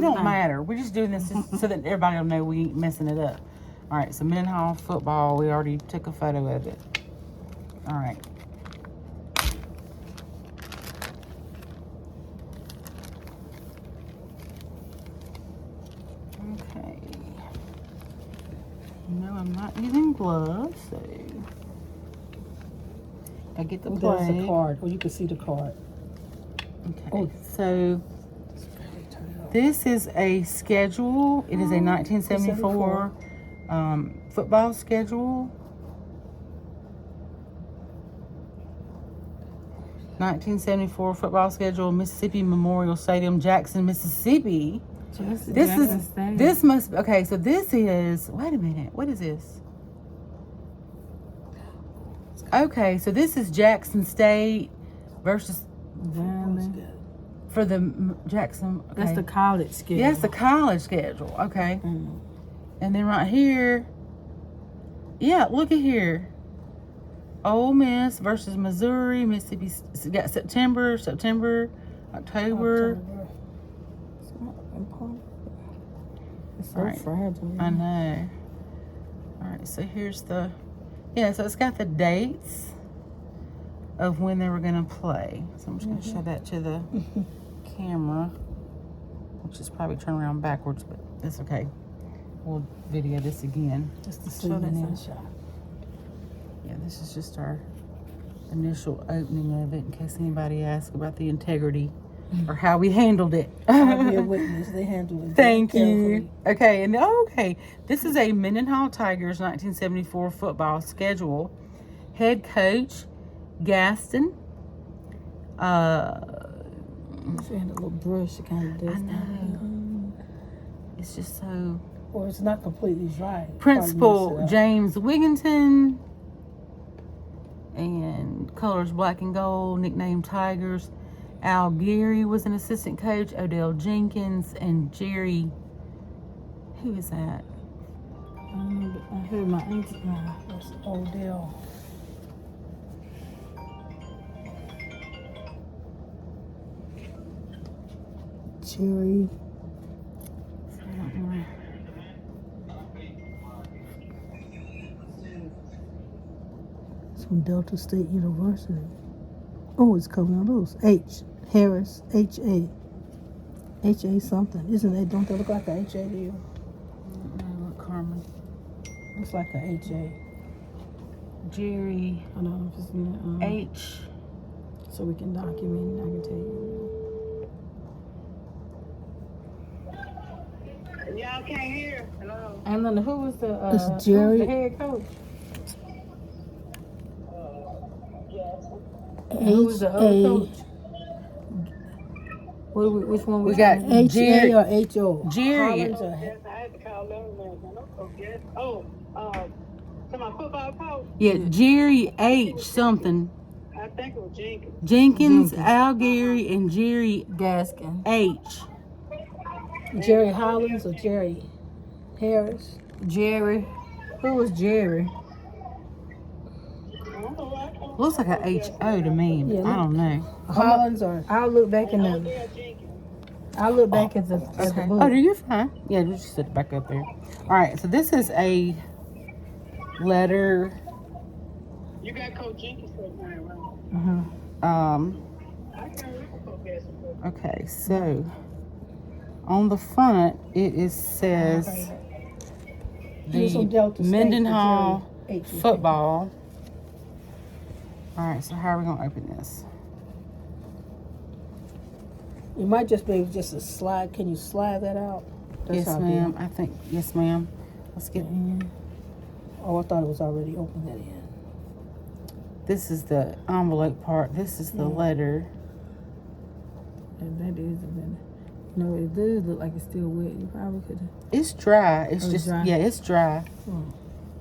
It don't matter. We're just doing this just so that everybody will know we ain't messing it up. All right, so Mendenhall football. We already took a photo of it. All right. Okay. No, I'm not using gloves, so I get the play. There's a card. Oh, you can see the card. Okay. Oh, so this is a schedule. It is a 1974 football schedule. 1974 football schedule, Mississippi Memorial Stadium, Jackson, Mississippi. This must, okay, so this is, wait a minute, what is this? Okay, so this is Jackson State versus for the Jackson. Okay. That's the college schedule. Yeah, that's the college schedule. Okay. Mm. And then right here, yeah, look at here. Ole Miss versus Missouri, Mississippi. Got September, October. It's so fragile. I know. All right, so here's the, yeah, so it's got the dates of when they were going to play. So I'm just going to show that to the camera, which is probably turn around backwards, but that's okay. We'll video this again. Just to show that shot. Yeah, this is just our initial opening of it in case anybody asks about the integrity or how we handled it. I'll be a witness. They handled it. Thank you. Okay, and okay, this is a Mendenhall Tigers 1974 football schedule. Head coach Gaston. She had a little brush to kind of do. I know. It's just so. Or it's not completely dry. Principal James Wigginton. And colors black and gold, nicknamed Tigers. Al Geary was an assistant coach. Odell Jenkins and Jerry. Who is that? I heard my auntie. That's Odell. Jerry. It's from Delta State University. Oh, it's coming on those. Harris, H-A something. Isn't it? Don't they look like a H-A to you? No, look, Carmen. Looks like a H-A. Jerry. I don't know if it's in the, H. So we can document it. I can tell you. Y'all can't hear. Hello. And then who was the It's Jerry. Who's the head coach? Who was the other coach? Which one we got? H-A or H-O? Jerry. Yes, I had to call them. Oh, to my football coach. Yeah, Jerry H. something. I think it was Jenkins. Jenkins, Al Geary, and Jerry Gaskin. H. Jerry Hollins or Jerry Harris? Jerry. Who was Jerry? Looks like a H-O to me. Yeah, I don't know. Hollins or I'll look back in the. I'll look back at the book. Oh, you're fine. Yeah, just sit back up there. All right, so this is a letter. You got Coach Jenkins for right? Okay, so on the front it says the Mendenhall football. All right, so how are we gonna open this? It might just be just a slide. Can you slide that out? Yes, ma'am. I think yes, ma'am. Let's get in. Oh, I thought it was already open that in. This is the envelope part. This is the letter. And that is a bit. No, it does look like it's still wet. You probably could. It's dry. It's just dry? yeah, it's dry.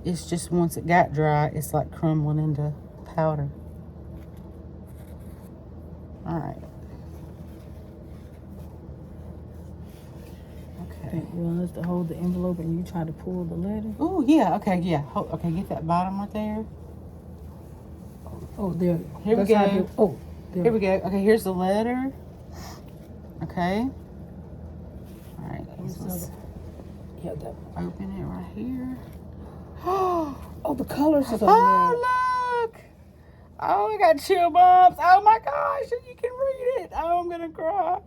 It's just once it got dry, it's like crumbling into powder. All right. Okay. You want us to hold the envelope and you try to pull the letter? Oh yeah. Okay. Yeah. Okay. Get that bottom right there. Oh, there. Here we go. Oh, there. Here we go. Okay. Here's the letter. Okay. All right. Yeah, that. Open it right here. Oh, the colors is on there. Oh, look! Oh, I got chill bumps. Oh my gosh, you can read it. Oh, I'm gonna cry.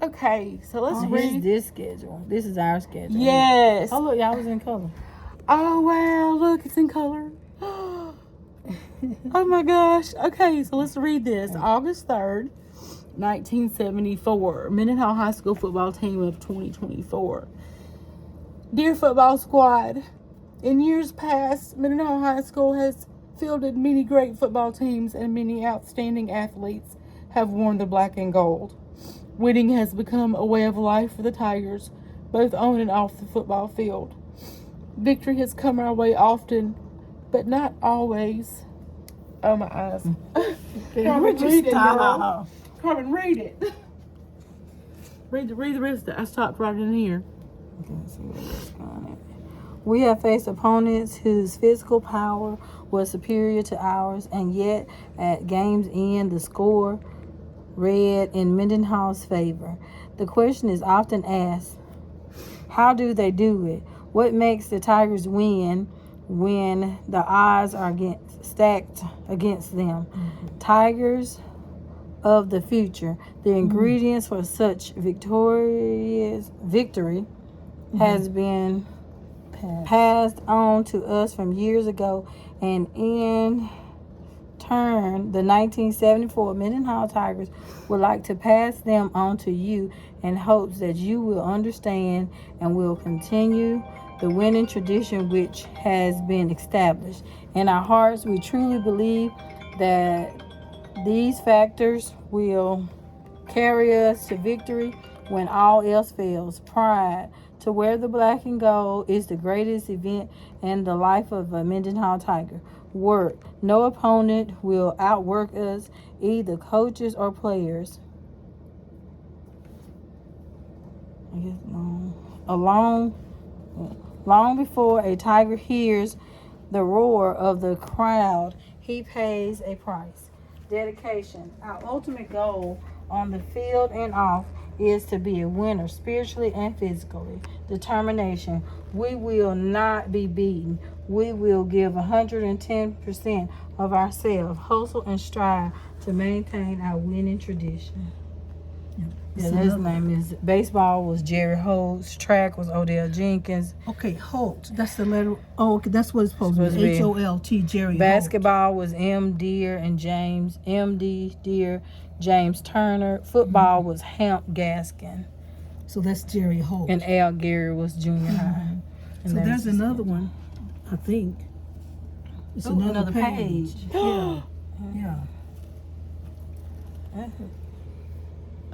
Okay, so let's Here's read. this schedule. This is our schedule. Yes. Oh, look, y'all was in color. Oh wow, look, it's in color. Oh my gosh. Okay, so let's read this. August 3rd, 1974. Mendenhall High School football team of 2024. Dear football squad, in years past, Mendenhall High School has fielded many great football teams and many outstanding athletes have worn the black and gold. Winning has become a way of life for the Tigers, both on and off the football field. Victory has come our way often, but not always. Oh, my eyes. Carmen, read it, girl. Carmen, read it. Read the rest of it. I stopped right in here. Okay, let's see where it's going. We have faced opponents whose physical power was superior to ours, and yet at game's end, the score read in Mendenhall's favor. The question is often asked, how do they do it? What makes the Tigers win when the odds are stacked against them? Tigers of the future. The ingredients for such victory has been passed on to us from years ago, and in turn, the 1974 Mendenhall Tigers would like to pass them on to you in hopes that you will understand and will continue the winning tradition which has been established. In our hearts, we truly believe that these factors will carry us to victory when all else fails. Pride to wear the black and gold is the greatest event in the life of a Mendenhall Tiger. Work. No opponent will outwork us, either coaches or players. Long before a Tiger hears the roar of the crowd, he pays a price. Dedication. Our ultimate goal on the field and off is to be a winner spiritually and physically. Determination. We will not be beaten. We will give 110% of ourselves. Hustle and strive to maintain our winning tradition. Yeah, his name is, baseball was Jerry Holtz, track was Odell Jenkins. Okay, Holt. That's the letter. Oh, okay, that's what it's supposed to be. Holt, Jerry. Basketball was M. Deere and James, M.D. Deere, James Turner. Football was Hamp Gaskin. So that's Jerry Holt. And Al Gary was junior high. So there's another one, I think. It's another page. Yeah. Yeah.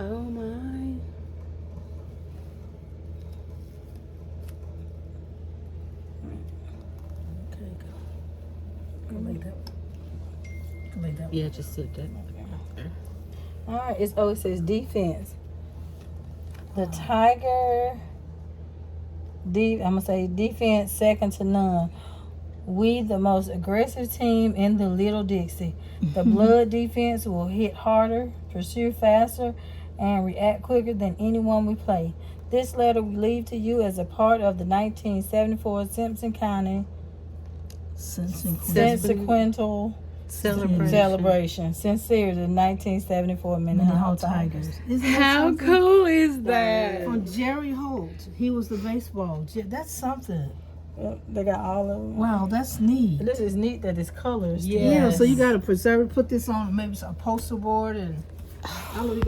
Oh, my. Okay, go lay that. Go lay that. Yeah, just sit there. All right, it says defense. The Tiger, I'm going to say defense second to none. We the most aggressive team in the Little Dixie. The blood defense will hit harder, pursue faster, and react quicker than anyone we play. This letter we leave to you as a part of the 1974 Simpson County Sesquicentennial celebration. Sincerely, the 1974 Mendenhall Tigers. How cool is that? From Jerry Holt. He was the baseball. That's something. They got all of them. Wow, that's neat. This is neat that it's colors. Yeah, so you got to preserve it, put this on maybe a poster board, and I don't know, you